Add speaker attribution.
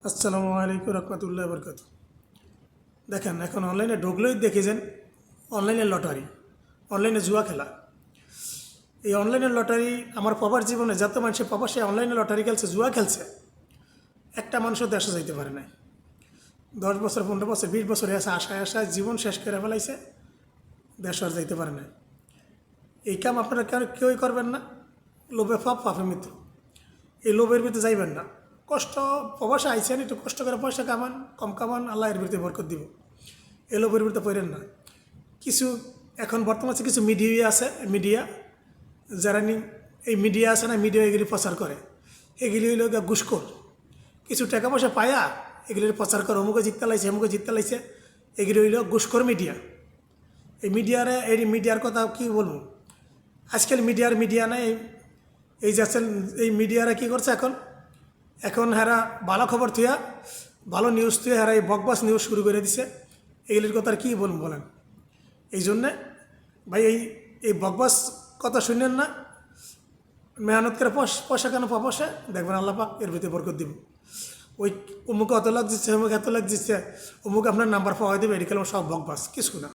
Speaker 1: আসসালামু আলাইকুম রহমতুল্লাহ বরকাত। দেখেন এখন অনলাইনে ঢুকলেই দেখেছেন অনলাইনে লটারি, অনলাইনে জুয়া খেলা। এই অনলাইনে লটারি আমার পাপার জীবনে যত মানুষের পাপা সে অনলাইনে লটারি খেলছে, জুয়া খেলছে, একটা মানুষও দেশে যাইতে পারে নাই। 10 বছর 15 বছর 20 বছর এসে আশায় আশায় জীবন শেষ করে ফেলাইছে, দেশ আর যাইতে পারে নাই। এই কাম আপনারা কেউই করবেন না। লোভে পাপ, পাপে মৃত্যু। এই লোভের ভিতরে যাইবেন না। কষ্ট প্রবাসে আইসেন, একটু কষ্ট করে পয়সা কামান, কম কামান, আল্লাহ এর ভিতরে বরকত দিব। এই লোভের ভিতরে পড়েন না। কিছু এখন বর্তমানে কিছু মিডিয়া যারা এই মিডিয়া আছে না, মিডিয়া এগুলি প্রচার করে, এগুলি হইল ঘুষখোর। কিছু টাকা পয়সা পায়া এগুলির প্রচার করে, অমুকে জিততে লাইছে, অমুকে জিততে লাইছে, এগুলি হইল ঘুষখোর মিডিয়া। এই মিডিয়ার কথা কি বলবো, আজকাল মিডিয়া নাই। এই যাচ্ছেন এই মিডিয়ারা কী করছে এখন হেরা ভালো খবর থুয়া, ভালো নিউজ থুয়া হেরা এই বকবাস নিউজ শুরু করে দিছে। এগুলির কথা আর কী বলেন। এই জন্যে ভাই এই বকবাস কথা শুনেন না। মেহনত করে পয়সা কেন পাবসে দেখবেন আল্লাহ পাক এর ভিতরে বরকত দিব। ওই অমুক অত লাখ দিচ্ছে, অমুক এত লাখ দিচ্ছে, অমুক আপনার নাম্বার পাওয়া দেবে, এটি সব বকবাস, কিছু না।